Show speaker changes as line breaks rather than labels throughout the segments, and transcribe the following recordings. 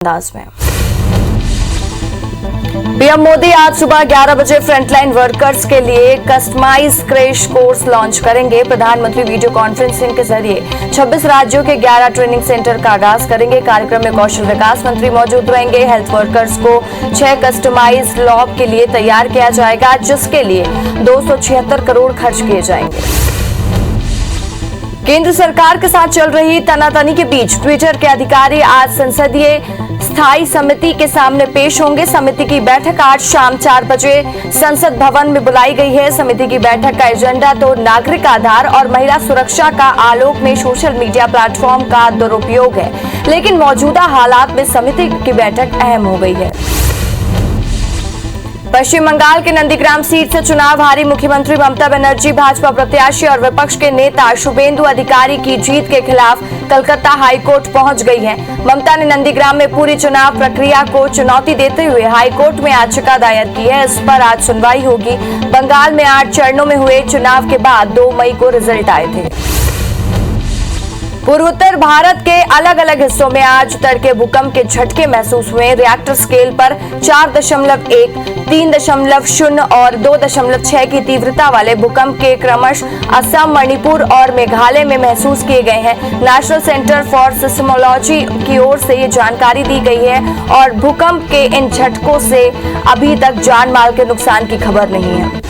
अंदाज में पीएम मोदी आज सुबह 11 बजे फ्रंटलाइन वर्कर्स के लिए कस्टमाइज क्रैश कोर्स लॉन्च करेंगे। प्रधानमंत्री वीडियो कॉन्फ्रेंसिंग के जरिए 26 राज्यों के 11 ट्रेनिंग सेंटर का आगाज करेंगे। कार्यक्रम में कौशल विकास मंत्री मौजूद रहेंगे। हेल्थ वर्कर्स को 6 कस्टमाइज लॉब के लिए तैयार किया जाएगा, जिसके लिए 276 करोड़ खर्च किए जाएंगे। केंद्र सरकार के साथ चल रही तनातनी के बीच ट्विटर के अधिकारी आज संसदीय स्थायी समिति के सामने पेश होंगे। समिति की बैठक आज शाम 4 बजे संसद भवन में बुलाई गई है। समिति की बैठक का एजेंडा तो नागरिक आधार और महिला सुरक्षा का आलोक में सोशल मीडिया प्लेटफॉर्म का दुरुपयोग है, लेकिन मौजूदा हालात में समिति की बैठक अहम हो गई है। पश्चिम बंगाल के नंदीग्राम सीट से चुनाव हारी मुख्यमंत्री ममता बनर्जी भाजपा प्रत्याशी और विपक्ष के नेता शुभेंदु अधिकारी की जीत के खिलाफ कलकत्ता हाईकोर्ट पहुंच गई हैं। ममता ने नंदीग्राम में पूरी चुनाव प्रक्रिया को चुनौती देते हुए हाईकोर्ट में याचिका दायर की है। इस पर आज सुनवाई होगी। बंगाल में 8 चरणों में हुए चुनाव के बाद 2 मई को रिजल्ट आए थे। पूर्वोत्तर भारत के अलग अलग हिस्सों में आज तड़के भूकंप के झटके महसूस हुए। रिएक्टर स्केल पर 4.1, 3.0 और 2.6 की तीव्रता वाले भूकंप के क्रमशः असम, मणिपुर और मेघालय में महसूस किए गए हैं। नेशनल सेंटर फॉर सिस्मोलॉजी की ओर से ये जानकारी दी गई है और भूकंप के इन झटकों से अभी तक जान माल के नुकसान की खबर नहीं है।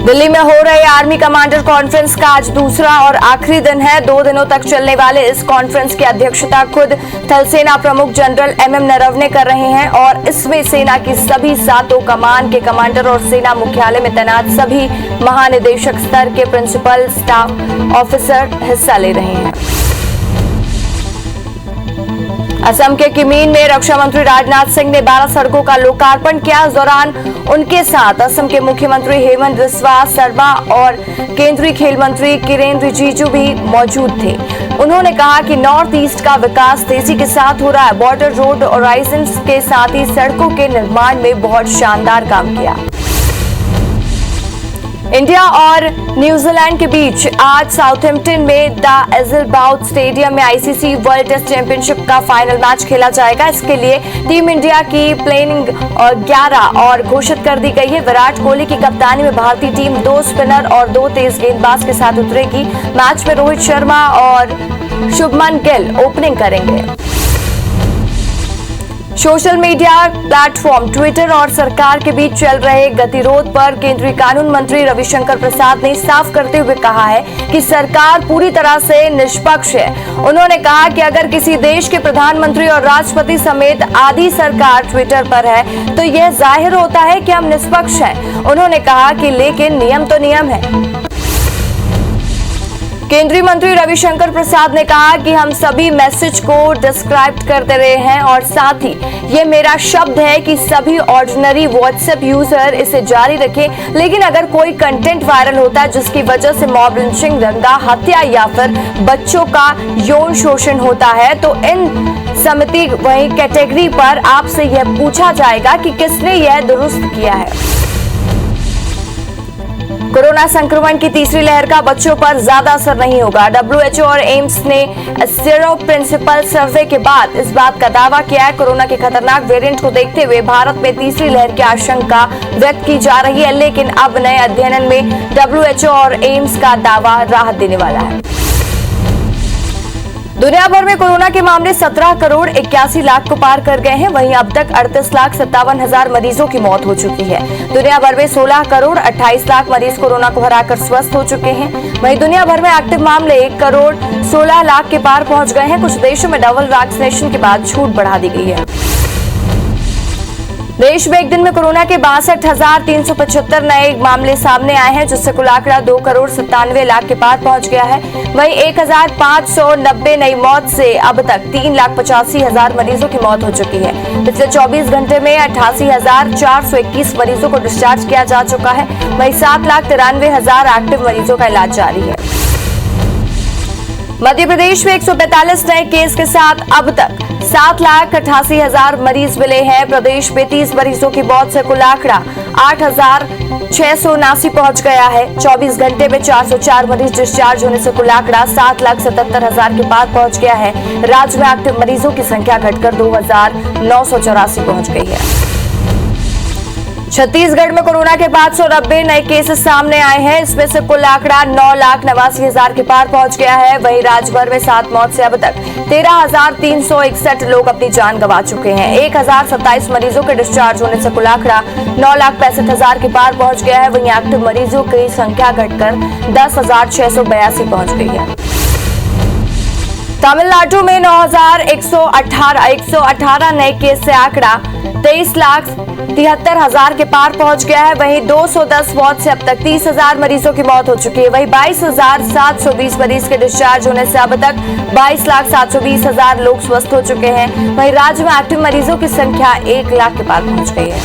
दिल्ली में हो रहे आर्मी कमांडर कॉन्फ्रेंस का आज दूसरा और आखिरी दिन है। 2 दिनों तक चलने वाले इस कॉन्फ्रेंस की अध्यक्षता खुद थल सेना प्रमुख जनरल MM नरवणे कर रहे हैं और इसमें सेना की सभी 7 कमान के कमांडर और सेना मुख्यालय में तैनात सभी महानिदेशक स्तर के प्रिंसिपल स्टाफ ऑफिसर हिस्सा ले रहे हैं। असम के किमीन में रक्षा मंत्री राजनाथ सिंह ने 12 सड़कों का लोकार्पण किया। इस दौरान उनके साथ असम के मुख्यमंत्री हेमंत बिस्वा शर्मा और केंद्रीय खेल मंत्री किरेन रिजिजू भी मौजूद थे। उन्होंने कहा कि नॉर्थ ईस्ट का विकास तेजी के साथ हो रहा है। बॉर्डर रोड होराइजन के साथ ही सड़कों के निर्माण में बहुत शानदार काम किया। इंडिया और न्यूजीलैंड के बीच आज साउथहैम्पटन में द एज़िलबाउथ स्टेडियम में ICC वर्ल्ड टेस्ट चैंपियनशिप का फाइनल मैच खेला जाएगा। इसके लिए टीम इंडिया की प्लेइंग 11 और घोषित कर दी गई है। विराट कोहली की कप्तानी में भारतीय टीम 2 स्पिनर और 2 तेज गेंदबाज के साथ उतरेगी। मैच में रोहित शर्मा और शुभमन गिल ओपनिंग करेंगे। सोशल मीडिया प्लेटफॉर्म ट्विटर और सरकार के बीच चल रहे गतिरोध पर केंद्रीय कानून मंत्री रविशंकर प्रसाद ने साफ करते हुए कहा है कि सरकार पूरी तरह से निष्पक्ष है। उन्होंने कहा कि अगर किसी देश के प्रधानमंत्री और राष्ट्रपति समेत आधी सरकार ट्विटर पर है तो यह जाहिर होता है कि हम निष्पक्ष हैं। उन्होंने कहा कि लेकिन नियम तो नियम है। केंद्रीय मंत्री रविशंकर प्रसाद ने कहा कि हम सभी मैसेज को डिस्क्राइब करते रहे हैं और साथ ही ये मेरा शब्द है कि सभी ऑर्डिनरी व्हाट्सएप यूजर इसे जारी रखें। लेकिन अगर कोई कंटेंट वायरल होता है जिसकी वजह से मॉब लिंचिंग, दंगा, हत्या या फिर बच्चों का यौन शोषण होता है तो इन समिति वही कैटेगरी पर आपसे यह पूछा जाएगा कि किसने यह दुरुस्त किया है। कोरोना संक्रमण की तीसरी लहर का बच्चों पर ज्यादा असर नहीं होगा। WHO और एम्स ने सीरो प्रिंसिपल सर्वे के बाद इस बात का दावा किया है। कोरोना के खतरनाक वेरिएंट को देखते हुए भारत में तीसरी लहर की आशंका व्यक्त की जा रही है, लेकिन अब नए अध्ययन में WHO और एम्स का दावा राहत देने वाला है। दुनिया भर में कोरोना के मामले 17 करोड़ 81 लाख को पार कर गए हैं। वहीं अब तक 38,57,000 मरीजों की मौत हो चुकी है। दुनिया भर में 16 करोड़ 28 लाख मरीज कोरोना को हराकर स्वस्थ हो चुके हैं। वहीं दुनिया भर में एक्टिव मामले 1 करोड़ 16 लाख के पार पहुंच गए हैं। कुछ देशों में डबल वैक्सीनेशन के बाद छूट बढ़ा दी गई है। देश में एक दिन में कोरोना के 62,375 नए मामले सामने आए हैं, जिससे कुल आंकड़ा 2 करोड़ 97 लाख के पार पहुंच गया है। वहीं 1,590 नई मौत से अब तक 3,85,000 मरीजों की मौत हो चुकी है। पिछले 24 घंटे में 88,421 मरीजों को डिस्चार्ज किया जा चुका है। वहीं 7,93,000 एक्टिव मरीजों का इलाज जारी है। मध्य प्रदेश में 145 नए केस के साथ अब तक 7,88,000 मरीज मिले हैं। प्रदेश में 30 मरीजों की मौत से कुल आंकड़ा 8,679 पहुंच गया है। 24 घंटे में 404 मरीज डिस्चार्ज होने से कुल आंकड़ा 7,77,000 के पार पहुंच गया है। राज्य में एक्टिव मरीजों की संख्या घटकर 2,984 पहुंच गई है। छत्तीसगढ़ में कोरोना के 590 नए केसेस सामने आए हैं। इसमें से कुल आंकड़ा 9,89,000 के पार पहुंच गया है। वहीं राज्य भर में 7 मौत से अब तक 13,361 लोग अपनी जान गंवा चुके हैं। 1,027 मरीजों के डिस्चार्ज होने से कुल आंकड़ा 9,65,000 के पार पहुंच गया है। वहीं एक्टिव मरीजों की संख्या घटकर 10,682 पहुंच गई है। तमिलनाडु में 9,118 नए केस से आंकड़ा 23,73,000 के पार पहुंच गया है। वहीं 210 मौत से अब तक 30,000 मरीजों की मौत हो चुकी है। वहीं 22,720 मरीज के डिस्चार्ज होने से अब तक 22,720,000 लोग स्वस्थ हो चुके हैं। वहीं राज्य में एक्टिव मरीजों की संख्या 1 लाख के पार पहुंच गई है।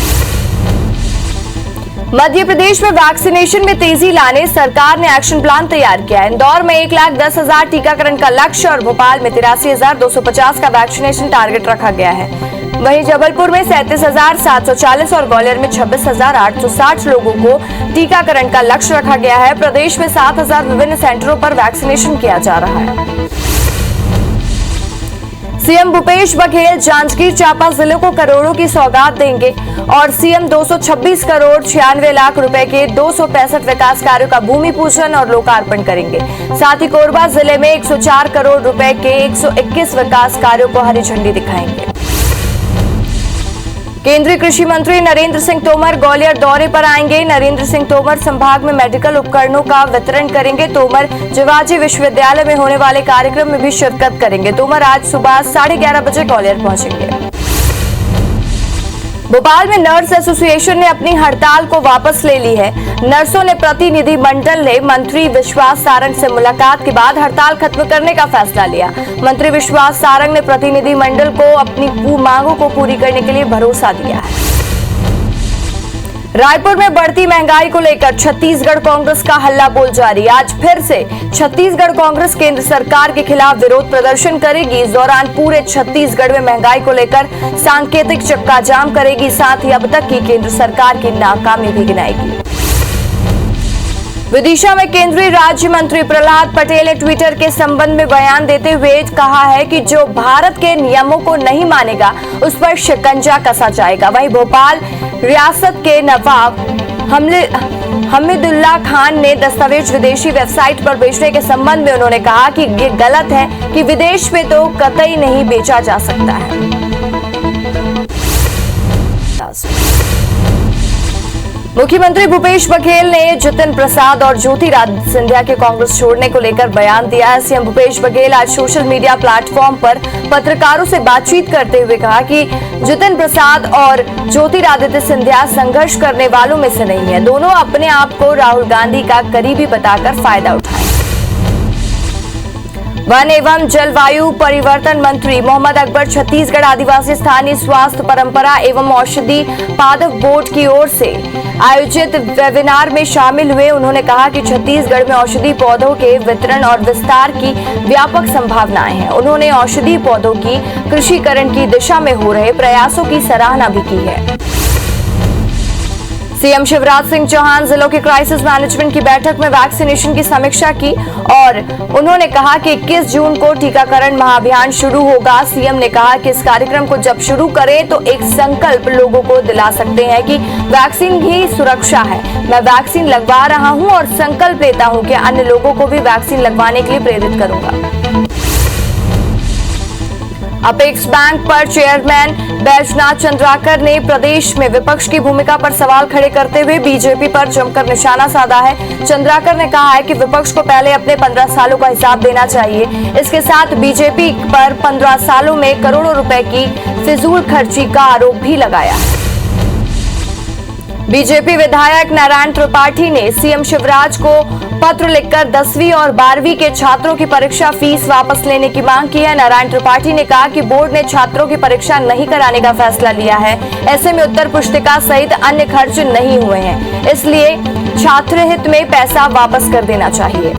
मध्य प्रदेश में वैक्सीनेशन में तेजी लाने सरकार ने एक्शन प्लान तैयार किया है। इंदौर में 1,10,000 टीकाकरण का लक्ष्य और भोपाल में 83,250 का वैक्सीनेशन टारगेट रखा गया है। वहीं जबलपुर में 37,740 और ग्वालियर में 26,860 लोगों को टीकाकरण का लक्ष्य रखा गया है। प्रदेश में 7,000 विभिन्न सेंटरों पर वैक्सीनेशन किया जा रहा है। सीएम भूपेश बघेल जांजगीर चांपा जिले को करोड़ों की सौगात देंगे और सीएम 226 करोड़ 96 लाख रुपए के 265 विकास कार्यों का भूमि पूजन और लोकार्पण करेंगे। साथ ही कोरबा जिले में 104 करोड़ रुपए के 121 विकास कार्यों को हरी झंडी दिखाएंगे। केंद्रीय कृषि मंत्री नरेंद्र सिंह तोमर ग्वालियर दौरे पर आएंगे। नरेंद्र सिंह तोमर संभाग में मेडिकल उपकरणों का वितरण करेंगे। तोमर जिवाजी विश्वविद्यालय में होने वाले कार्यक्रम में भी शिरकत करेंगे। तोमर आज सुबह 11:30 बजे ग्वालियर पहुंचेंगे। भोपाल में नर्स एसोसिएशन ने अपनी हड़ताल को वापस ले ली है। नर्सों ने प्रतिनिधि मंडल ने मंत्री विश्वास सारंग से मुलाकात के बाद हड़ताल खत्म करने का फैसला लिया। मंत्री विश्वास सारंग ने प्रतिनिधि मंडल को अपनी मांगों को पूरी करने के लिए भरोसा दिया है। रायपुर में बढ़ती महंगाई को लेकर छत्तीसगढ़ कांग्रेस का हल्ला बोल जारी। आज फिर से छत्तीसगढ़ कांग्रेस केंद्र सरकार के खिलाफ विरोध प्रदर्शन करेगी। इस दौरान पूरे छत्तीसगढ़ में महंगाई को लेकर सांकेतिक चक्का जाम करेगी। साथ ही अब तक की केंद्र सरकार की नाकामी भी गिनाएगी। विदिशा में केंद्रीय राज्य मंत्री प्रहलाद पटेल ने ट्विटर के संबंध में बयान देते हुए कहा है कि जो भारत के नियमों को नहीं मानेगा उस पर शिकंजा कसा जाएगा। वहीं भोपाल रियासत के नवाब हमीदुल्लाह खान ने दस्तावेज विदेशी वेबसाइट पर बेचने के संबंध में उन्होंने कहा कि ये गलत है कि विदेश में तो कतई नहीं बेचा जा सकता है। मुख्यमंत्री भूपेश बघेल ने जितिन प्रसाद और ज्योतिरादित्य सिंधिया के कांग्रेस छोड़ने को लेकर बयान दिया है। सीएम भूपेश बघेल आज सोशल मीडिया प्लेटफॉर्म पर पत्रकारों से बातचीत करते हुए कहा कि जितिन प्रसाद और ज्योतिरादित्य सिंधिया संघर्ष करने वालों में से नहीं है। दोनों अपने आप को राहुल गांधी का करीबी बताकर फायदा उठाएं। वन एवं जलवायु परिवर्तन मंत्री मोहम्मद अकबर छत्तीसगढ़ आदिवासी स्थानीय स्वास्थ्य परंपरा एवं औषधि पादप बोर्ड की ओर से आयोजित वेबिनार में शामिल हुए। उन्होंने कहा कि छत्तीसगढ़ में औषधि पौधों के वितरण और विस्तार की व्यापक संभावनाएं हैं। उन्होंने औषधि पौधों की कृषिकरण की दिशा में हो रहे प्रयासों की सराहना भी की है। सीएम शिवराज सिंह चौहान जिलों के क्राइसिस मैनेजमेंट की बैठक में वैक्सीनेशन की समीक्षा की और उन्होंने कहा कि 21 जून को टीकाकरण महाअभियान शुरू होगा। सीएम ने कहा कि इस कार्यक्रम को जब शुरू करें तो एक संकल्प लोगों को दिला सकते हैं कि वैक्सीन ही सुरक्षा है। मैं वैक्सीन लगवा रहा हूं और संकल्प लेता हूं कि अन्य लोगों को भी वैक्सीन लगवाने के लिए प्रेरित करूंगा। अपेक्स बैंक पर चेयरमैन बैजनाथ चंद्राकर ने प्रदेश में विपक्ष की भूमिका पर सवाल खड़े करते हुए बीजेपी पर जमकर निशाना साधा है। चंद्राकर ने कहा है कि विपक्ष को पहले अपने 15 सालों का हिसाब देना चाहिए। इसके साथ बीजेपी पर 15 सालों में करोड़ों रुपए की फिजूल खर्ची का आरोप भी लगाया है। बीजेपी विधायक नारायण त्रिपाठी ने सीएम शिवराज को पत्र लिखकर 10वीं और 12वीं के छात्रों की परीक्षा फीस वापस लेने की मांग की है। नारायण त्रिपाठी ने कहा कि बोर्ड ने छात्रों की परीक्षा नहीं कराने का फैसला लिया है। ऐसे में उत्तर पुस्तिका सहित अन्य खर्च नहीं हुए हैं, इसलिए छात्र हित में पैसा वापस कर देना चाहिए।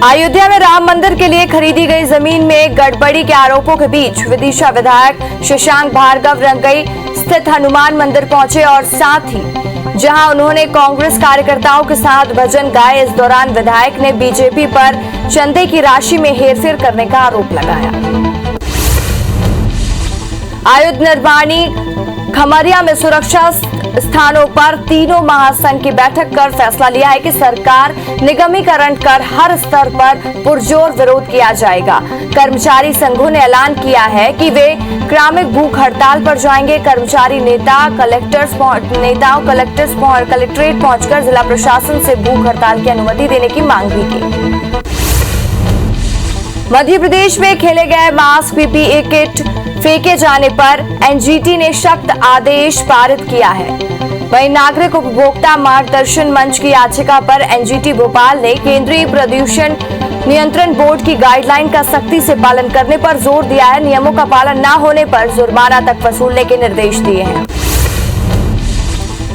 अयोध्या में राम मंदिर के लिए खरीदी गई जमीन में गड़बड़ी के आरोपों के बीच विदिशा विधायक शशांक भार्गव रंगई स्थित हनुमान मंदिर पहुंचे और साथ ही जहां उन्होंने कांग्रेस कार्यकर्ताओं के साथ भजन गाए। इस दौरान विधायक ने बीजेपी पर चंदे की राशि में हेरफेर करने का आरोप लगाया। अयोध्या निर्माणी खमरिया में सुरक्षा स्थानों पर तीनों महासंघ की बैठक कर फैसला लिया है कि सरकार निगमीकरण कर हर स्तर पर पुरजोर विरोध किया जाएगा। कर्मचारी संघों ने ऐलान किया है कि वे क्रमिक भूख हड़ताल पर जाएंगे। कर्मचारी नेताओं कलेक्ट्रेट पहुंचकर जिला प्रशासन से भूख हड़ताल की अनुमति देने की मांग भी की। मध्य प्रदेश में खेले गए मास्क पीपीई किट फेंके जाने पर एनजीटी ने सख्त आदेश पारित किया है। वहीं नागरिक उपभोक्ता मार्गदर्शन मंच की याचिका पर एनजीटी भोपाल ने केंद्रीय प्रदूषण नियंत्रण बोर्ड की गाइडलाइन का सख्ती से पालन करने पर जोर दिया है। नियमों का पालन न होने पर जुर्माना तक वसूलने के निर्देश दिए हैं।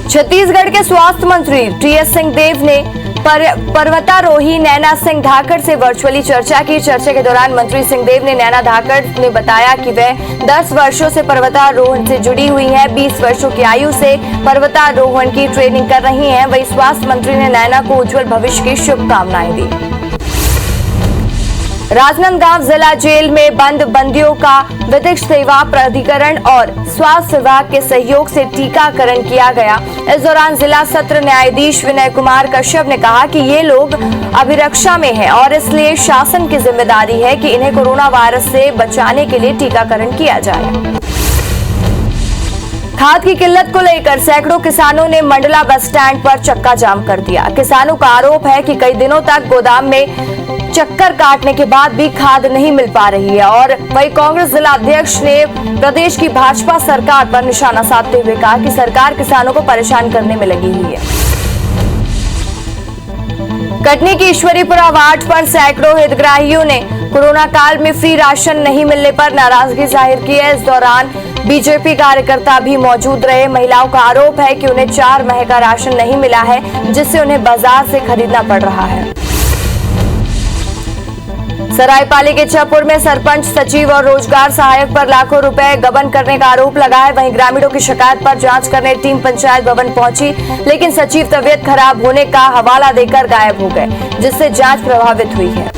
छत्तीसगढ़ के स्वास्थ्य मंत्री टीएस सिंहदेव ने पर्वतारोही नैना सिंह धाकड़ से वर्चुअली चर्चा की। चर्चा के दौरान मंत्री सिंहदेव ने नैना धाकड़ ने बताया कि वे 10 वर्षों से पर्वतारोहण से जुड़ी हुई हैं। 20 वर्षों की आयु से पर्वतारोहण की ट्रेनिंग कर रही हैं। वहीं स्वास्थ्य मंत्री ने नैना को उज्जवल भविष्य की शुभकामनाएं दी। राजनांदगांव जिला जेल में बंद बंदियों का विधिक सेवा प्राधिकरण और स्वास्थ्य विभाग के सहयोग से टीकाकरण किया गया। इस दौरान जिला सत्र न्यायाधीश विनय कुमार कश्यप ने कहा कि ये लोग अभिरक्षा में हैं और इसलिए शासन की जिम्मेदारी है कि इन्हें कोरोना वायरस से बचाने के लिए टीकाकरण किया जाए। खाद की किल्लत को लेकर सैकड़ों किसानों ने मंडला बस स्टैंड पर चक्का जाम कर दिया। किसानों का आरोप है कि कई दिनों तक गोदाम में चक्कर काटने के बाद भी खाद नहीं मिल पा रही है। और वहीं कांग्रेस जिला अध्यक्ष ने प्रदेश की भाजपा सरकार पर निशाना साधते हुए कहा कि सरकार किसानों को परेशान करने में लगी हुई है। कटनी की ईश्वरीपुरा वार्ड पर सैकड़ों हितग्राहियों ने कोरोना काल में फ्री राशन नहीं मिलने पर नाराजगी जाहिर की है। इस दौरान बीजेपी कार्यकर्ता भी मौजूद रहे। महिलाओं का आरोप है कि उन्हें 4 माह का राशन नहीं मिला है, जिससे उन्हें बाजार से खरीदना पड़ रहा है। सरायपाली के छपुर में सरपंच, सचिव और रोजगार सहायक पर लाखों रुपए गबन करने का आरोप लगा है। वहीं ग्रामीणों की शिकायत पर जांच करने टीम पंचायत भवन पहुंची, लेकिन सचिव तबीयत खराब होने का हवाला देकर गायब हो गए, जिससे जांच प्रभावित हुई है।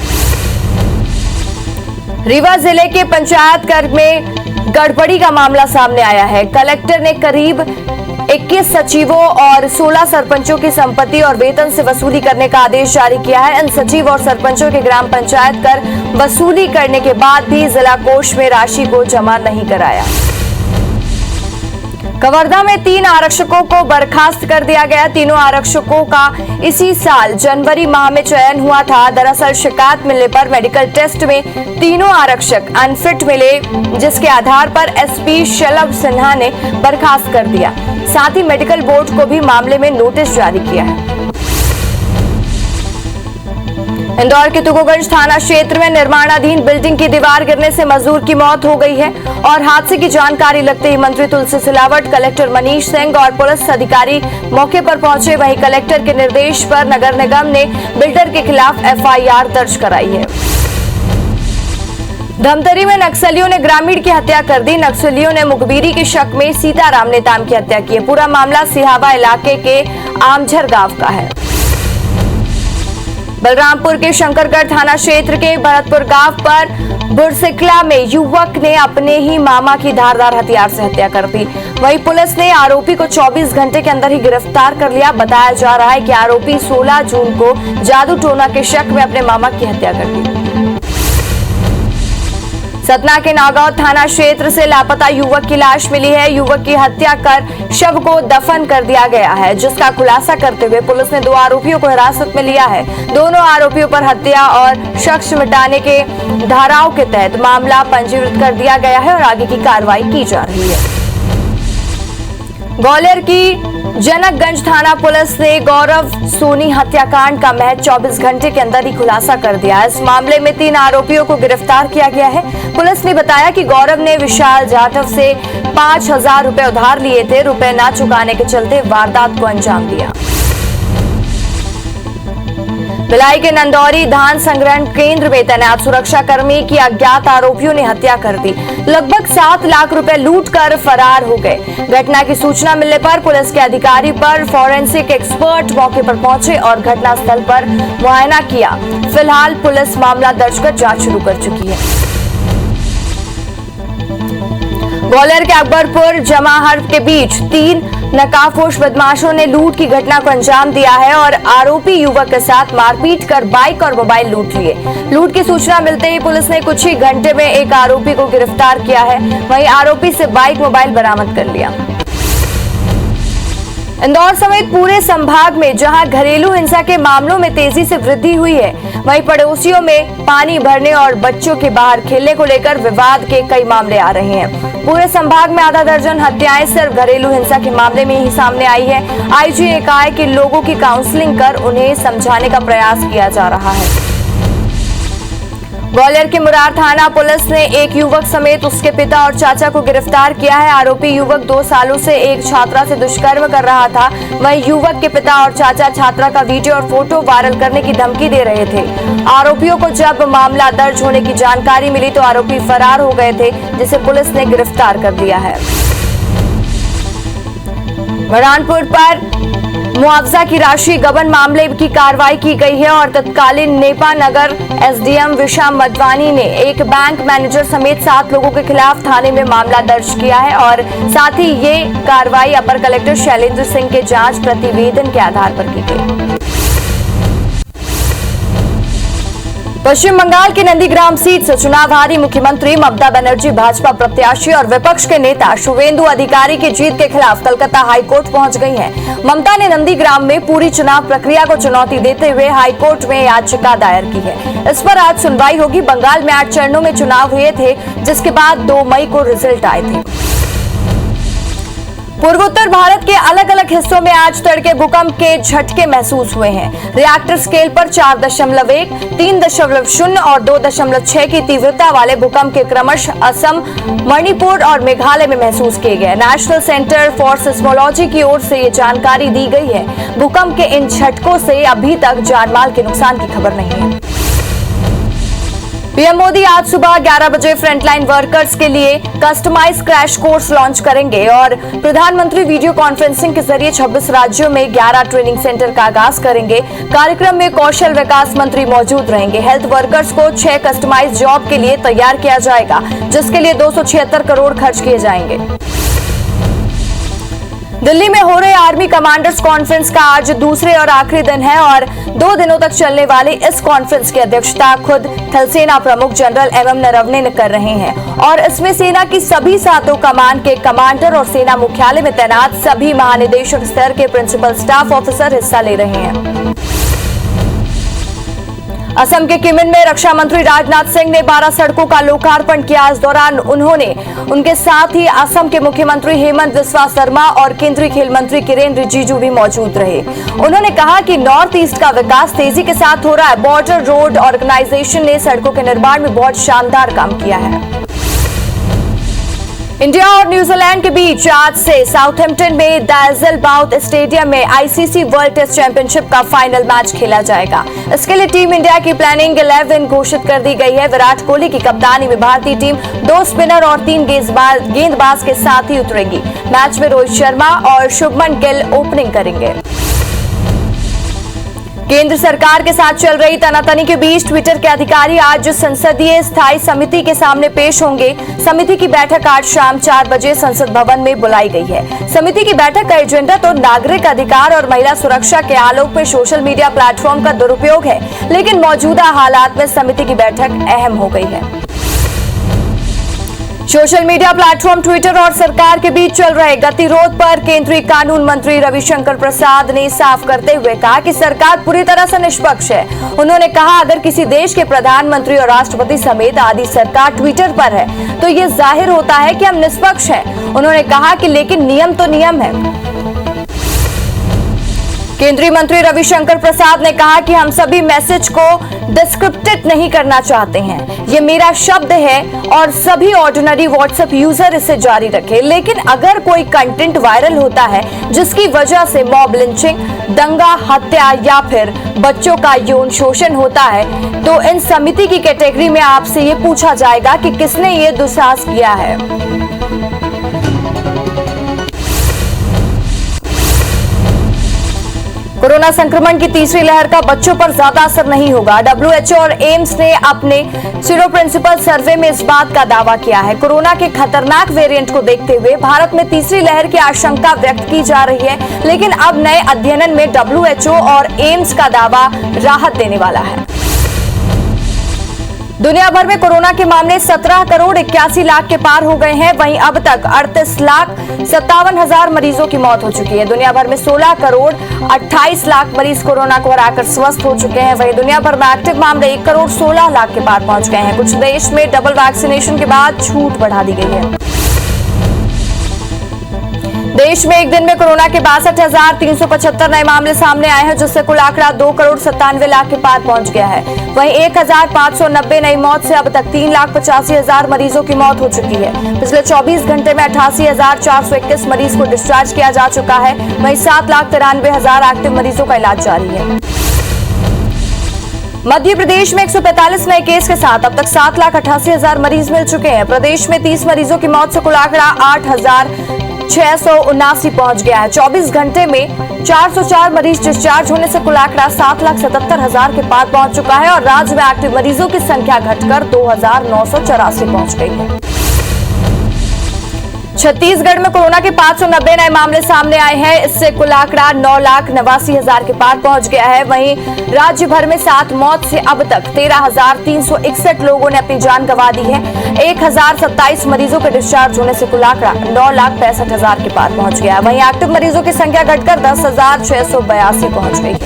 रीवा जिले के पंचायत घर में गड़बड़ी का मामला सामने आया है। कलेक्टर ने करीब 21 सचिवों और 16 सरपंचों की संपत्ति और वेतन से वसूली करने का आदेश जारी किया है। इन सचिव और सरपंचों के ग्राम पंचायत कर वसूली करने के बाद भी जिला कोष में राशि को जमा नहीं कराया। कवर्धा में 3 आरक्षकों को बर्खास्त कर दिया गया। तीनों आरक्षकों का इसी साल जनवरी माह में चयन हुआ था। दरअसल शिकायत मिलने पर मेडिकल टेस्ट में तीनों आरक्षक अनफिट मिले, जिसके आधार पर एसपी शलभ सिन्हा ने बर्खास्त कर दिया। साथ ही मेडिकल बोर्ड को भी मामले में नोटिस जारी किया है। इंदौर के तुकोगंज थाना क्षेत्र में निर्माणाधीन बिल्डिंग की दीवार गिरने से मजदूर की मौत हो गई है और हादसे की जानकारी लगते ही मंत्री तुलसी सिलावट, कलेक्टर मनीष सिंह और पुलिस अधिकारी मौके पर पहुंचे। वहीं कलेक्टर के निर्देश पर नगर निगम ने बिल्डर के खिलाफ एफआईआर दर्ज कराई है। धमतरी में नक्सलियों ने ग्रामीण की हत्या कर दी। नक्सलियों ने मुखबिरी के शक में सीताराम नेताम की हत्या की है। पूरा मामला सिहावा इलाके के आमझर गांव का है। बलरामपुर के शंकरगढ़ थाना क्षेत्र के भरतपुर गांव पर बुरसिकला में युवक ने अपने ही मामा की धारदार हथियार से हत्या कर दी। वहीं पुलिस ने आरोपी को 24 घंटे के अंदर ही गिरफ्तार कर लिया। बताया जा रहा है कि आरोपी 16 जून को जादू टोना के शक में अपने मामा की हत्या कर दी। सतना के नागांव थाना क्षेत्र से लापता युवक की लाश मिली है। युवक की हत्या कर शव को दफन कर दिया गया है, जिसका खुलासा करते हुए पुलिस ने 2 आरोपियों को हिरासत में लिया है। दोनों आरोपियों पर हत्या और शख्स मिटाने के धाराओं के तहत मामला पंजीकृत कर दिया गया है और आगे की कार्रवाई की जा रही है। ग्वालियर की जनकगंज थाना पुलिस ने गौरव सोनी हत्याकांड का महज 24 घंटे के अंदर ही खुलासा कर दिया। इस मामले में 3 आरोपियों को गिरफ्तार किया गया है। पुलिस ने बताया कि गौरव ने विशाल जाटव से 5000 रुपए उधार लिए थे। रुपए न चुकाने के चलते वारदात को अंजाम दिया। भिलाई के नंदौरी धान संग्रहण केंद्र में तैनात सुरक्षा कर्मी की अज्ञात आरोपियों ने हत्या कर दी। लगभग 7 लाख रुपए लूट कर फरार हो गए। घटना की सूचना मिलने पर पुलिस के अधिकारी पर फॉरेंसिक एक्सपर्ट मौके पर पहुंचे और घटनास्थल पर मुआयना किया। फिलहाल पुलिस मामला दर्ज कर जांच शुरू कर चुकी है। ग्वालियर के अकबरपुर जमाहर के बीच 3 नकाबपोश बदमाशों ने लूट की घटना को अंजाम दिया है और आरोपी युवक के साथ मारपीट कर बाइक और मोबाइल लूट लिए। लूट की सूचना मिलते ही पुलिस ने कुछ ही घंटे में एक आरोपी को गिरफ्तार किया है। वहीं आरोपी से बाइक मोबाइल बरामद कर लिया। इंदौर समेत पूरे संभाग में जहां घरेलू हिंसा के मामलों में तेजी से वृद्धि हुई है, वहीं पड़ोसियों में पानी भरने और बच्चों के बाहर खेलने को लेकर विवाद के कई मामले आ रहे हैं। पूरे संभाग में आधा दर्जन हत्याएं सिर्फ घरेलू हिंसा के मामले में ही सामने आई है। आईजी ने कहा है कि लोगों की काउंसलिंग कर उन्हें समझाने का प्रयास किया जा रहा है। ग्वालियर के मुरार थाना पुलिस ने एक युवक समेत उसके पिता और चाचा को गिरफ्तार किया है। आरोपी युवक 2 सालों से एक छात्रा से दुष्कर्म कर रहा था। वहीं युवक के पिता और चाचा छात्रा का वीडियो और फोटो वायरल करने की धमकी दे रहे थे। आरोपियों को जब मामला दर्ज होने की जानकारी मिली तो आरोपी फरार हो गए थे, जिसे पुलिस ने गिरफ्तार कर लिया है। बुरहानपुर पर मुआवजा की राशि गबन मामले की कार्रवाई की गई है और तत्कालीन नेपा नगर एसडीएम विशाम मधवानी ने एक बैंक मैनेजर समेत 7 लोगों के खिलाफ थाने में मामला दर्ज किया है और साथ ही ये कार्रवाई अपर कलेक्टर शैलेंद्र सिंह के जांच प्रतिवेदन के आधार पर की गई। पश्चिम बंगाल की नंदीग्राम सीट से चुनाव हारी मुख्यमंत्री ममता बनर्जी भाजपा प्रत्याशी और विपक्ष के नेता शुवेंदु अधिकारी की जीत के खिलाफ कलकत्ता हाईकोर्ट पहुंच गई हैं। ममता ने नंदीग्राम में पूरी चुनाव प्रक्रिया को चुनौती देते हुए हाईकोर्ट में याचिका दायर की है। इस पर आज सुनवाई होगी। बंगाल में 8 चरणों में चुनाव हुए थे, जिसके बाद 2 मई को रिजल्ट आए थे। पूर्वोत्तर भारत के अलग अलग हिस्सों में आज तड़के भूकंप के झटके महसूस हुए हैं। रिएक्टर स्केल पर 4.1, 3.0 और 2.6 की तीव्रता वाले भूकंप के क्रमशः असम, मणिपुर और मेघालय में महसूस किए गए। नेशनल सेंटर फॉर सिस्मोलॉजी की ओर से ये जानकारी दी गई है। भूकंप के इन झटकों से अभी तक जानमाल के नुकसान की खबर नहीं है। पीएम मोदी आज सुबह 11 बजे फ्रंटलाइन वर्कर्स के लिए कस्टमाइज क्रैश कोर्स लॉन्च करेंगे और प्रधानमंत्री वीडियो कॉन्फ्रेंसिंग के जरिए 26 राज्यों में 11 ट्रेनिंग सेंटर का आगाज करेंगे। कार्यक्रम में कौशल विकास मंत्री मौजूद रहेंगे। हेल्थ वर्कर्स को 6 कस्टमाइज जॉब के लिए तैयार किया जाएगा, जिसके लिए 276 करोड़ खर्च किए जाएंगे। दिल्ली में हो रहे आर्मी कमांडर्स कॉन्फ्रेंस का आज दूसरे और आखिरी दिन है और 2 दिनों तक चलने वाली इस कॉन्फ्रेंस की अध्यक्षता खुद थल सेना प्रमुख जनरल एमएम नरवणे कर रहे हैं और इसमें सेना की सभी 7 कमान के कमांडर और सेना मुख्यालय में तैनात सभी महानिदेशक स्तर के प्रिंसिपल स्टाफ ऑफिसर हिस्सा ले रहे हैं। असम के किमिन में रक्षा मंत्री राजनाथ सिंह ने 12 सड़कों का लोकार्पण किया। इस दौरान उन्होंने उनके साथ ही असम के मुख्यमंत्री हेमंत बिस्वा शर्मा और केंद्रीय खेल मंत्री किरेन रिजिजू भी मौजूद रहे। उन्होंने कहा कि नॉर्थ ईस्ट का विकास तेजी के साथ हो रहा है। बॉर्डर रोड ऑर्गेनाइजेशन ने सड़कों के निर्माण में बहुत शानदार काम किया है। इंडिया और न्यूजीलैंड के बीच आज से साउथहैम्पटन में द एज़लबाउथ स्टेडियम में आईसीसी वर्ल्ड टेस्ट चैंपियनशिप का फाइनल मैच खेला जाएगा। इसके लिए टीम इंडिया की प्लानिंग 11 घोषित कर दी गई है। विराट कोहली की कप्तानी में भारतीय टीम 2 स्पिनर और 3 गेंदबाज के साथ ही उतरेगी। मैच में रोहित शर्मा और शुभमन गिल ओपनिंग करेंगे। केंद्र सरकार के साथ चल रही तनातनी के बीच ट्विटर के अधिकारी आज संसदीय स्थायी समिति के सामने पेश होंगे। समिति की बैठक आज शाम 4 बजे संसद भवन में बुलाई गई है। समिति की बैठक का एजेंडा तो नागरिक अधिकार और महिला सुरक्षा के आलोक में सोशल मीडिया प्लेटफॉर्म का दुरुपयोग है, लेकिन मौजूदा हालात में समिति की बैठक अहम हो गई है। सोशल मीडिया प्लेटफॉर्म ट्विटर और सरकार के बीच चल रहे गतिरोध पर केंद्रीय कानून मंत्री रविशंकर प्रसाद ने साफ करते हुए कहा कि सरकार पूरी तरह से निष्पक्ष है। उन्होंने कहा, अगर किसी देश के प्रधानमंत्री और राष्ट्रपति समेत आदि सरकार ट्विटर पर है तो ये जाहिर होता है कि हम निष्पक्ष हैं। उन्होंने कहा कि लेकिन नियम तो नियम है। केंद्रीय मंत्री रविशंकर प्रसाद ने कहा कि हम सभी मैसेज को डिस्क्रिप्टेड नहीं करना चाहते हैं। ये मेरा शब्द है और सभी ऑर्डिनरी व्हाट्सएप यूजर इसे जारी रखें। लेकिन अगर कोई कंटेंट वायरल होता है जिसकी वजह से मॉब लिंचिंग, दंगा, हत्या या फिर बच्चों का यौन शोषण होता है तो इन समिति की कैटेगरी में आपसे ये पूछा जाएगा कि किसने ये दुस्साहस किया है। कोरोना संक्रमण की तीसरी लहर का बच्चों पर ज्यादा असर नहीं होगा। WHO और एम्स ने अपने सीरो प्रिंसिपल सर्वे में इस बात का दावा किया है। कोरोना के खतरनाक वेरिएंट को देखते हुए भारत में तीसरी लहर की आशंका व्यक्त की जा रही है, लेकिन अब नए अध्ययन में WHO और एम्स का दावा राहत देने वाला है। दुनिया भर में कोरोना के मामले 17 करोड़ 81 लाख के पार हो गए हैं। वहीं अब तक 38 लाख 57 हजार मरीजों की मौत हो चुकी है। दुनिया भर में 16 करोड़ 28 लाख मरीज कोरोना को हराकर स्वस्थ हो चुके हैं। वहीं दुनिया भर में एक्टिव मामले 1 करोड़ 16 लाख के पार पहुंच गए हैं। कुछ देश में डबल वैक्सीनेशन के बाद छूट बढ़ा दी गई है। देश में एक दिन में कोरोना के 62,375 नए मामले सामने आए हैं, जिससे कुल आंकड़ा 2 करोड़ 97 लाख के पार पहुंच गया है। वहीं 1,590 नई मौत से अब तक 3,85,000 मरीजों की मौत हो चुकी है। पिछले 24 घंटे में 88,421 मरीज को डिस्चार्ज किया जा चुका है। वहीं 7,93,000 एक्टिव मरीजों का इलाज जारी है। मध्य प्रदेश में 145 नए केस के साथ अब तक 7,88,000 मरीज मिल चुके हैं। प्रदेश में 30 मरीजों की मौत से कुल आंकड़ा 8,679 पहुंच गया है। 24 घंटे में 404 मरीज डिस्चार्ज होने से कुल आंकड़ा 7,77,000 के पार पहुंच चुका है और राज्य में एक्टिव मरीजों की संख्या घटकर 2,984 पहुंच गई है। छत्तीसगढ़ में कोरोना के 590 नए मामले सामने आए हैं। इससे कुल आंकड़ा 9,89,000 के पार पहुंच गया है। वहीं राज्य भर में 7 मौत से अब तक 13,361 लोगों ने अपनी जान गंवा दी है। 1,027 मरीजों के डिस्चार्ज होने से कुल आंकड़ा 9,65,000 के पार पहुंच गया है। वहीं एक्टिव मरीजों की संख्या घटकर 10,682 पहुंच गई है।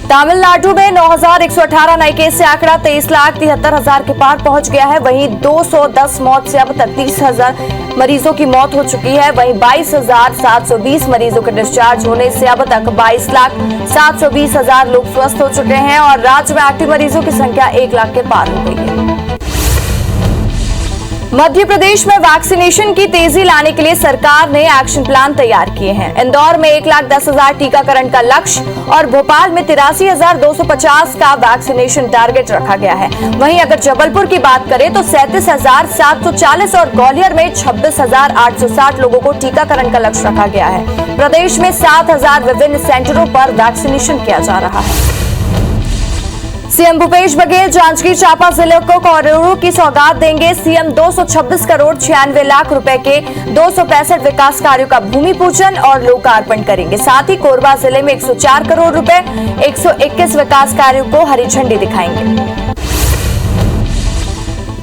तमिलनाडु में 9,118 नए केस से आंकड़ा 23,73,000 के पार पहुंच गया है। वहीं 210 मौत से अब तक 30,000 मरीजों की मौत हो चुकी है। वहीं 22,720 मरीजों के डिस्चार्ज होने से अब तक 22,720,000 लोग स्वस्थ हो चुके हैं और राज्य में एक्टिव मरीजों की संख्या 1 लाख के पार हो गई है। मध्य प्रदेश में वैक्सीनेशन की तेजी लाने के लिए सरकार ने एक्शन प्लान तैयार किए हैं। इंदौर में 1,10,000 टीकाकरण का लक्ष्य और भोपाल में 83,250 का वैक्सीनेशन टारगेट रखा गया है। वहीं अगर जबलपुर की बात करें तो 37,740 और ग्वालियर में 26,860 लोगों को टीकाकरण का लक्ष्य रखा गया है। प्रदेश में 7,000 विभिन्न सेंटरों पर वैक्सीनेशन किया जा रहा है। सीएम भूपेश बघेल जांजगीर चांपा जिले को करोड़ों की सौगात देंगे। सीएम 226 करोड़ 96 लाख रुपए के 265 विकास कार्यों का भूमि पूजन और लोकार्पण करेंगे। साथ ही कोरबा जिले में 104 करोड़ रुपए 121 विकास कार्यों को हरी झंडी दिखाएंगे।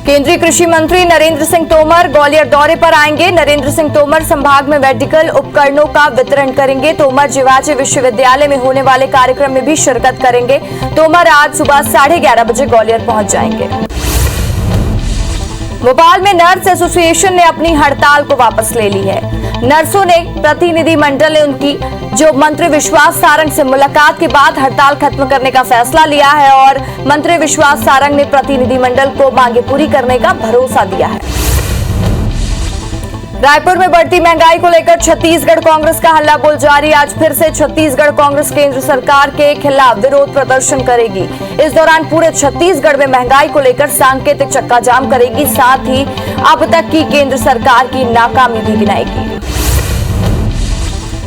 केंद्रीय कृषि मंत्री नरेंद्र सिंह तोमर ग्वालियर दौरे पर आएंगे। नरेंद्र सिंह तोमर संभाग में मेडिकल उपकरणों का वितरण करेंगे। तोमर जिवाजी विश्वविद्यालय में होने वाले कार्यक्रम में भी शिरकत करेंगे। तोमर आज सुबह 11:30 बजे ग्वालियर पहुंच जाएंगे। भोपाल में नर्स एसोसिएशन ने अपनी हड़ताल को वापस ले ली है। नर्सों ने प्रतिनिधिमंडल ने उनकी जो मंत्री विश्वास सारंग से मुलाकात के बाद हड़ताल खत्म करने का फैसला लिया है और मंत्री विश्वास सारंग ने प्रतिनिधिमंडल को मांगे पूरी करने का भरोसा दिया है। रायपुर में बढ़ती महंगाई को लेकर छत्तीसगढ़ कांग्रेस का हल्ला बोल जारी। आज फिर से छत्तीसगढ़ कांग्रेस केंद्र सरकार के खिलाफ विरोध प्रदर्शन करेगी। इस दौरान पूरे छत्तीसगढ़ में महंगाई को लेकर सांकेतिक चक्का जाम करेगी। साथ ही अब तक की केंद्र सरकार की नाकामी भी गिनाएगी।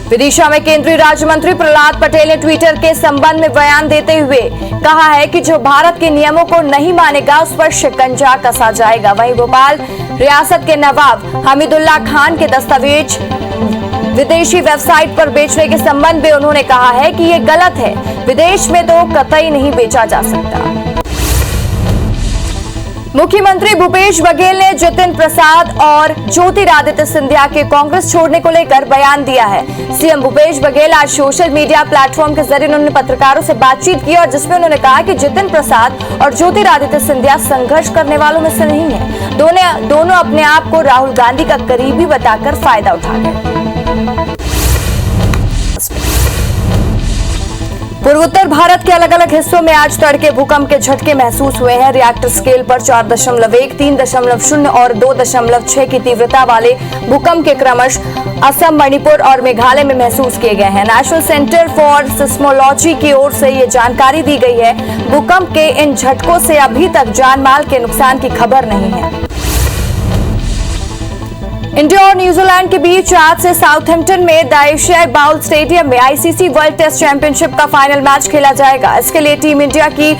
विदिशा में केंद्रीय राज्य मंत्री प्रहलाद पटेल ने ट्विटर के संबंध में बयान देते हुए कहा है कि जो भारत के नियमों को नहीं मानेगा उस पर शिकंजा कसा जाएगा। वहीं भोपाल रियासत के नवाब हमीदुल्ला खान के दस्तावेज विदेशी वेबसाइट पर बेचने के संबंध में उन्होंने कहा है कि ये गलत है। विदेश में तो कतई नहीं बेचा जा सकता। मुख्यमंत्री भूपेश बघेल ने जितिन प्रसाद और ज्योतिरादित्य सिंधिया के कांग्रेस छोड़ने को लेकर बयान दिया है। सीएम भूपेश बघेल आज सोशल मीडिया प्लेटफॉर्म के जरिए उन्होंने पत्रकारों से बातचीत की और जिसमें उन्होंने कहा कि जितिन प्रसाद और ज्योतिरादित्य सिंधिया संघर्ष करने वालों में से नहीं है। दोनों अपने आप को राहुल गांधी का करीबी बताकर फायदा उठा गए। पूर्वोत्तर भारत के अलग अलग हिस्सों में आज तड़के भूकंप के झटके महसूस हुए हैं। रिएक्टर स्केल पर 4.1, 3.0 और 2.6 की तीव्रता वाले भूकंप के क्रमश असम, मणिपुर और मेघालय में महसूस किए गए हैं। नेशनल सेंटर फॉर सिस्मोलॉजी की ओर से ये जानकारी दी गई है। भूकंप के इन झटकों से अभी तक जान माल के नुकसान की खबर नहीं है। इंडिया और न्यूजीलैंड के बीच आज से साउथहैम्पटन में द एशियाई बाउल स्टेडियम में आईसीसी वर्ल्ड टेस्ट चैंपियनशिप का फाइनल मैच खेला जाएगा। इसके लिए टीम इंडिया की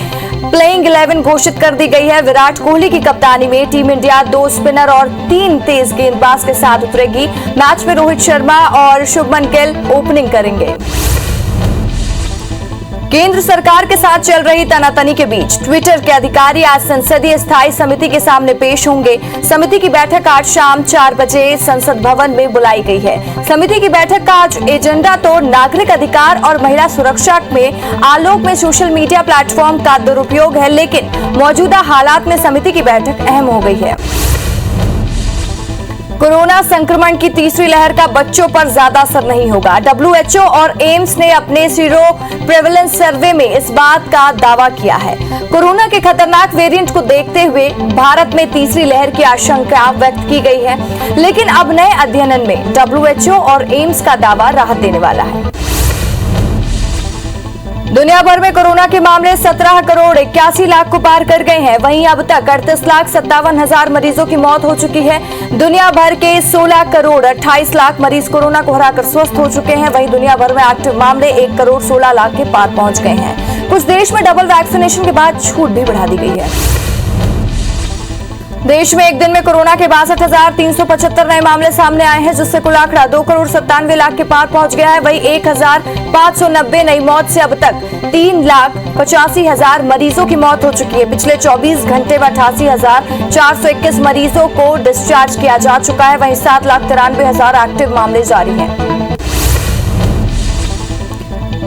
प्लेइंग 11 घोषित कर दी गई है। विराट कोहली की कप्तानी में टीम इंडिया 2 स्पिनर और 3 तेज गेंदबाज के साथ उतरेगी। मैच में रोहित शर्मा और शुभमन गिल ओपनिंग करेंगे। केंद्र सरकार के साथ चल रही तनातनी के बीच ट्विटर के अधिकारी आज संसदीय स्थायी समिति के सामने पेश होंगे। समिति की बैठक आज शाम 4 बजे संसद भवन में बुलाई गई है। समिति की बैठक का आज एजेंडा तो नागरिक अधिकार और महिला सुरक्षा में आलोक में सोशल मीडिया प्लेटफॉर्म का दुरुपयोग है, लेकिन मौजूदा हालात में समिति की बैठक अहम हो गई है। कोरोना संक्रमण की तीसरी लहर का बच्चों पर ज्यादा असर नहीं होगा। WHO और एम्स ने अपने सीरो प्रेवलेंस सर्वे में इस बात का दावा किया है। कोरोना के खतरनाक वेरिएंट को देखते हुए भारत में तीसरी लहर की आशंका व्यक्त की गई है, लेकिन अब नए अध्ययन में WHO और एम्स का दावा राहत देने वाला है। दुनिया भर में कोरोना के मामले 17 करोड़ 81 लाख को पार कर गए हैं। वहीं अब तक 38,57,000 मरीजों की मौत हो चुकी है। दुनिया भर के 16 करोड़ 28 लाख मरीज कोरोना को हराकर स्वस्थ हो चुके हैं। वहीं दुनिया भर में एक्टिव मामले 1 करोड़ 16 लाख के पार पहुंच गए हैं। कुछ देश में डबल वैक्सीनेशन के बाद छूट भी बढ़ा दी गई है। देश में एक दिन में कोरोना के 62,375 नए मामले सामने आए हैं, जिससे कुल आंकड़ा 2 करोड़ 97 लाख के पार पहुंच गया है। वहीं 1,590 नई मौत से अब तक 3,85,000 मरीजों की मौत हो चुकी है। पिछले 24 घंटे में 88,421 मरीजों को डिस्चार्ज किया जा चुका है। वहीं 7,93,000 एक्टिव मामले जारी हैं।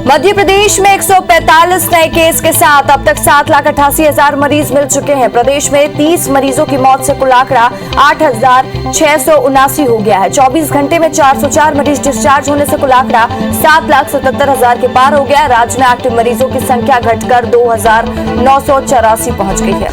मध्य प्रदेश में 145 नए केस के साथ अब तक 7,88,000 मरीज मिल चुके हैं। प्रदेश में 30 मरीजों की मौत से कुल आंकड़ा 8,679 हो गया है। 24 घंटे में 404 मरीज डिस्चार्ज होने से कुल आंकड़ा 7,77,000 के पार हो गया है। राज्य में एक्टिव मरीजों की संख्या घटकर 2,984 पहुंच गई है।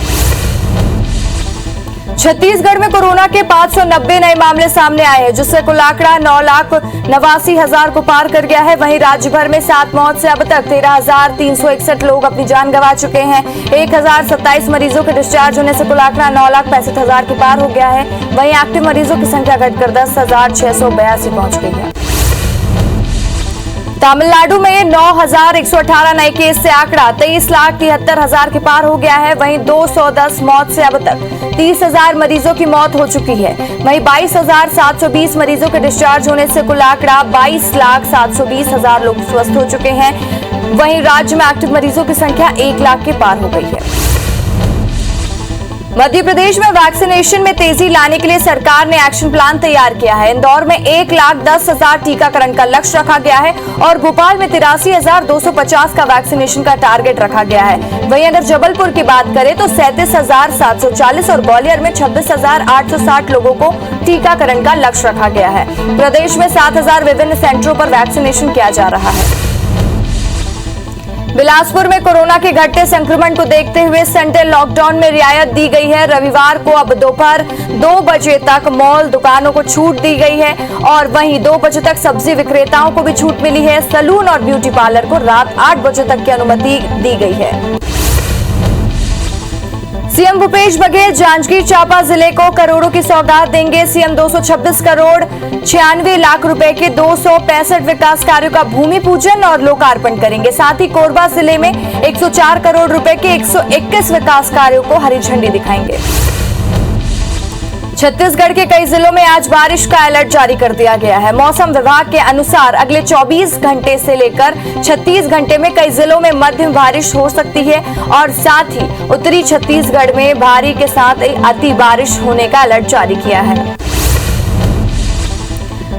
छत्तीसगढ़ में कोरोना के 590 नए मामले सामने आए हैं, जिससे कुल आंकड़ा 9,89,000 को पार कर गया है। वहीं राज्य भर में 7 मौत से अब तक 13,361 लोग अपनी जान गंवा चुके हैं। 1,027 मरीजों के डिस्चार्ज होने से कुल आंकड़ा 9,65,000 के पार हो गया है। वहीं एक्टिव मरीजों की संख्या घटकर 10,682 पहुंच गई है। तमिलनाडु में 9,118 नए केस से आंकड़ा 23,73,000 के पार हो गया है। वहीं 210 मौत से अब तक 30,000 मरीजों की मौत हो चुकी है। वहीं 22,720 मरीजों के डिस्चार्ज होने से कुल आंकड़ा 22,720,000 लोग स्वस्थ हो चुके हैं। वहीं राज्य में एक्टिव मरीजों की संख्या 1 लाख के पार हो गई है। मध्य प्रदेश में वैक्सीनेशन में तेजी लाने के लिए सरकार ने एक्शन प्लान तैयार किया है। इंदौर में 1,10,000 टीकाकरण का लक्ष्य रखा गया है और भोपाल में 83,250 का वैक्सीनेशन का टारगेट रखा गया है। वहीं अगर जबलपुर की बात करें तो 37,740 और ग्वालियर में 26,860 लोगों को टीकाकरण का लक्ष्य रखा गया है। प्रदेश में 7,000 विभिन्न सेंटरों पर वैक्सीनेशन किया जा रहा है। बिलासपुर में कोरोना के घटते संक्रमण को देखते हुए संडे लॉकडाउन में रियायत दी गई है। रविवार को अब दोपहर 2 बजे तक मॉल दुकानों को छूट दी गई है और वहीं 2 बजे तक सब्जी विक्रेताओं को भी छूट मिली है। सैलून और ब्यूटी पार्लर को रात 8 बजे तक की अनुमति दी गई है। सीएम भूपेश बघेल जांजगीर चांपा जिले को करोड़ों की सौगात देंगे। सीएम 226 करोड़ 96 लाख रुपए के 265 विकास कार्यों का भूमि पूजन और लोकार्पण करेंगे। साथ ही कोरबा जिले में 104 करोड़ रुपए के 121 विकास कार्यों को हरी झंडी दिखाएंगे। छत्तीसगढ़ के कई जिलों में आज बारिश का अलर्ट जारी कर दिया गया है। मौसम विभाग के अनुसार अगले 24 घंटे से लेकर 36 घंटे में कई जिलों में मध्यम बारिश हो सकती है और साथ ही उत्तरी छत्तीसगढ़ में भारी के साथ अति बारिश होने का अलर्ट जारी किया है।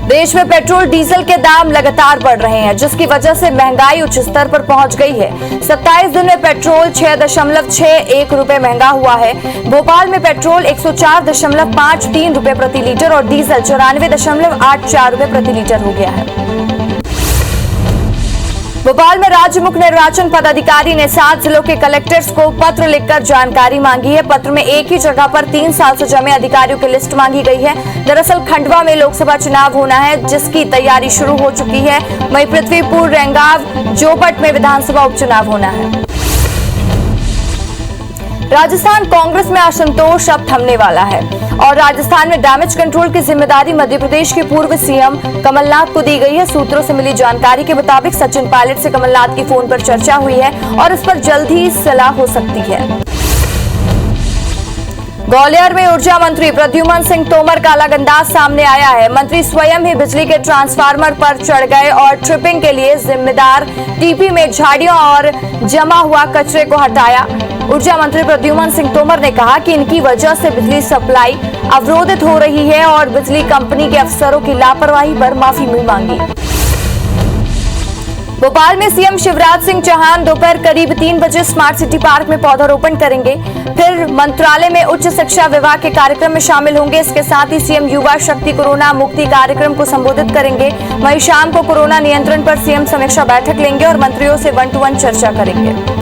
देश में पेट्रोल डीजल के दाम लगातार बढ़ रहे हैं, जिसकी वजह से महंगाई उच्च स्तर पर पहुंच गई है। 27 दिन में पेट्रोल 6.61 रुपए महंगा हुआ है। भोपाल में पेट्रोल 104.53 रुपए प्रति लीटर और डीजल 94.84 रुपए प्रति लीटर हो गया है। भोपाल में राज्य मुख्य निर्वाचन पदाधिकारी ने 7 जिलों के कलेक्टर्स को पत्र लिखकर जानकारी मांगी है। पत्र में एक ही जगह पर 3 साल से जमे अधिकारियों की लिस्ट मांगी गई है। दरअसल खंडवा में लोकसभा चुनाव होना है, जिसकी तैयारी शुरू हो चुकी है। वहीं पृथ्वीपुर, रेंगाव, जोपट में विधानसभा उपचुनाव होना है। राजस्थान कांग्रेस में असंतोष अब थमने वाला है और राजस्थान में डैमेज कंट्रोल की जिम्मेदारी मध्य प्रदेश के पूर्व सीएम कमलनाथ को दी गई है। सूत्रों से मिली जानकारी के मुताबिक सचिन पायलट से कमलनाथ की फोन पर चर्चा हुई है और इस पर जल्द ही सलाह हो सकती है। ग्वालियर में ऊर्जा मंत्री प्रद्युमन सिंह तोमर का अलग अंदाज सामने आया है। मंत्री स्वयं ही बिजली के ट्रांसफार्मर पर चढ़ गए और ट्रिपिंग के लिए जिम्मेदार टीपी में झाड़ियों और जमा हुआ कचरे को हटाया। ऊर्जा मंत्री प्रद्युमन सिंह तोमर ने कहा कि इनकी वजह से बिजली सप्लाई अवरोधित हो रही है और बिजली कंपनी के अफसरों की लापरवाही पर माफी मांगी। भोपाल में सीएम शिवराज सिंह चौहान दोपहर करीब 3 बजे स्मार्ट सिटी पार्क में पौधारोपण करेंगे। फिर मंत्रालय में उच्च शिक्षा विभाग के कार्यक्रम में शामिल होंगे। इसके साथ ही सीएम युवा शक्ति कोरोना मुक्ति कार्यक्रम को संबोधित करेंगे। वहीं शाम को कोरोना नियंत्रण पर सीएम समीक्षा बैठक लेंगे और मंत्रियों से 1-to-1 चर्चा करेंगे।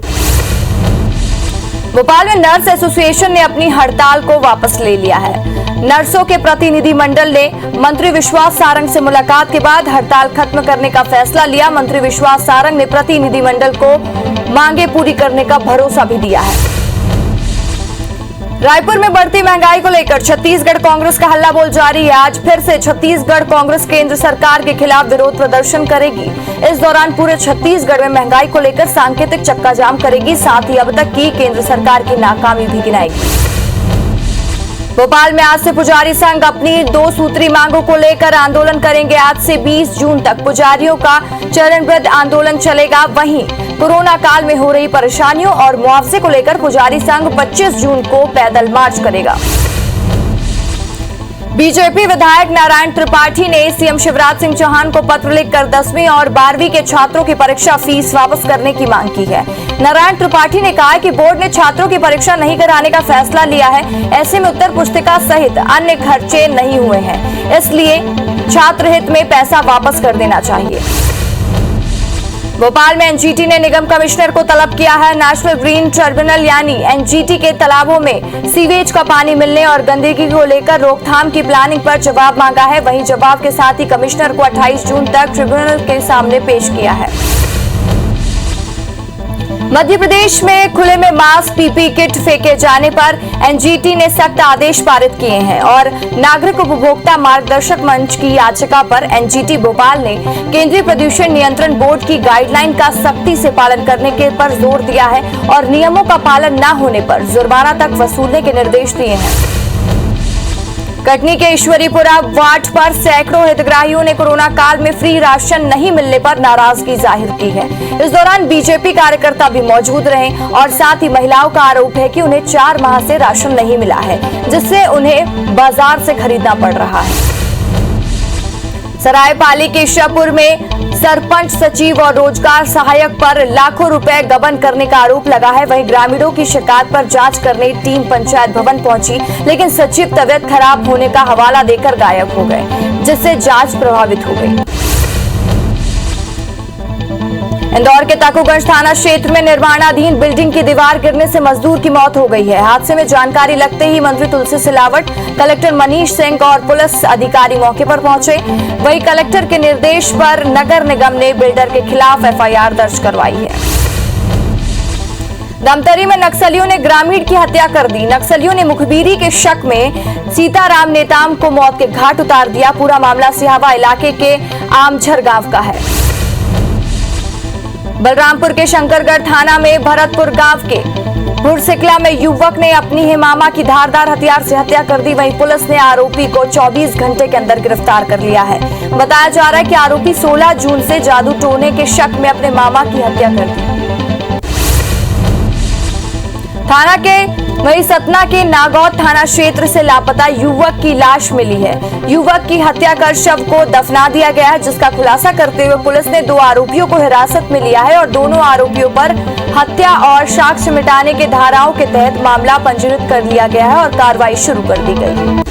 भोपाल में नर्स एसोसिएशन ने अपनी हड़ताल को वापस ले लिया है। नर्सों के प्रतिनिधि मंडल ने मंत्री विश्वास सारंग से मुलाकात के बाद हड़ताल खत्म करने का फैसला लिया। मंत्री विश्वास सारंग ने प्रतिनिधि मंडल को मांगे पूरी करने का भरोसा भी दिया है। रायपुर में बढ़ती महंगाई को लेकर छत्तीसगढ़ कांग्रेस का हल्ला बोल जारी है। आज फिर से छत्तीसगढ़ कांग्रेस केंद्र सरकार के खिलाफ विरोध प्रदर्शन करेगी। इस दौरान पूरे छत्तीसगढ़ में महंगाई को लेकर सांकेतिक चक्का जाम करेगी। साथ ही अब तक की केंद्र सरकार की नाकामी भी गिनाएगी। भोपाल में आज से पुजारी संघ अपनी 2 सूत्री मांगों को लेकर आंदोलन करेंगे। आज से 20 जून तक पुजारियों का चरणबद्ध आंदोलन चलेगा। वहीं कोरोना काल में हो रही परेशानियों और मुआवजे को लेकर पुजारी संघ 25 जून को पैदल मार्च करेगा। बीजेपी विधायक नारायण त्रिपाठी ने सीएम शिवराज सिंह चौहान को पत्र लिखकर 10वीं और 12वीं के छात्रों की परीक्षा फीस वापस करने की मांग की है। नारायण त्रिपाठी ने कहा कि बोर्ड ने छात्रों की परीक्षा नहीं कराने का फैसला लिया है। ऐसे में उत्तर पुस्तिका सहित अन्य खर्चे नहीं हुए हैं, इसलिए छात्र हित में पैसा वापस कर देना चाहिए। भोपाल में एनजीटी ने निगम कमिश्नर को तलब किया है। नेशनल ग्रीन ट्रिब्यूनल यानी एनजीटी के तालाबों में सीवेज का पानी मिलने और गंदगी को लेकर रोकथाम की प्लानिंग पर जवाब मांगा है। वहीं जवाब के साथ ही कमिश्नर को 28 जून तक ट्रिब्यूनल के सामने पेश किया है। मध्य प्रदेश में खुले में मास्क, पीपी किट फेंके जाने पर एनजीटी ने सख्त आदेश पारित किए हैं और नागरिक उपभोक्ता मार्गदर्शक मंच की याचिका पर एनजीटी भोपाल ने केंद्रीय प्रदूषण नियंत्रण बोर्ड की गाइडलाइन का सख्ती से पालन करने के पर जोर दिया है और नियमों का पालन न होने पर जुर्माना तक वसूलने के निर्देश दिए हैं। कटनी के ईश्वरीपुरा वार्ड पर सैकड़ों हितग्राहियों ने कोरोना काल में फ्री राशन नहीं मिलने पर नाराजगी जाहिर की है। इस दौरान बीजेपी कार्यकर्ता भी मौजूद रहे और साथ ही महिलाओं का आरोप है कि उन्हें 4 माह से राशन नहीं मिला है, जिससे उन्हें बाजार से खरीदना पड़ रहा है। सरायपाली के शाहपुर में सरपंच, सचिव और रोजगार सहायक पर लाखों रुपए गबन करने का आरोप लगा है। वहीं ग्रामीणों की शिकायत पर जांच करने टीम पंचायत भवन पहुंची, लेकिन सचिव तबियत खराब होने का हवाला देकर गायब हो गए, जिससे जांच प्रभावित हो गई। इंदौर के ताकूगंज थाना क्षेत्र में निर्माणाधीन बिल्डिंग की दीवार गिरने से मजदूर की मौत हो गई है। हादसे में जानकारी लगते ही मंत्री तुलसी सिलावट, कलेक्टर मनीष सिंह और पुलिस अधिकारी मौके पर पहुंचे। वहीं कलेक्टर के निर्देश पर नगर निगम ने बिल्डर के खिलाफ एफआईआर दर्ज करवाई है। दमतरी में नक्सलियों ने ग्रामीण की हत्या कर दी। नक्सलियों ने मुखबिरी के शक में सीताराम नेताम को मौत के घाट उतार दिया। पूरा मामला सिहावा इलाके के आमझर गांव का है। बलरामपुर के शंकरगढ़ थाना में भरतपुर गांव के भुरसिकला में युवक ने अपनी ही मामा की धारदार हथियार से हत्या कर दी। वहीं पुलिस ने आरोपी को 24 घंटे के अंदर गिरफ्तार कर लिया है। बताया जा रहा है कि आरोपी 16 जून से जादू टोने के शक में अपने मामा की हत्या कर दी। थाना के वहीं सतना के नागौद थाना क्षेत्र से लापता युवक की लाश मिली है। युवक की हत्या कर शव को दफना दिया गया है, जिसका खुलासा करते हुए पुलिस ने 2 आरोपियों को हिरासत में लिया है और दोनों आरोपियों पर हत्या और साक्ष्य मिटाने के धाराओं के तहत मामला पंजीकृत कर लिया गया है और कार्रवाई शुरू कर दी गई है।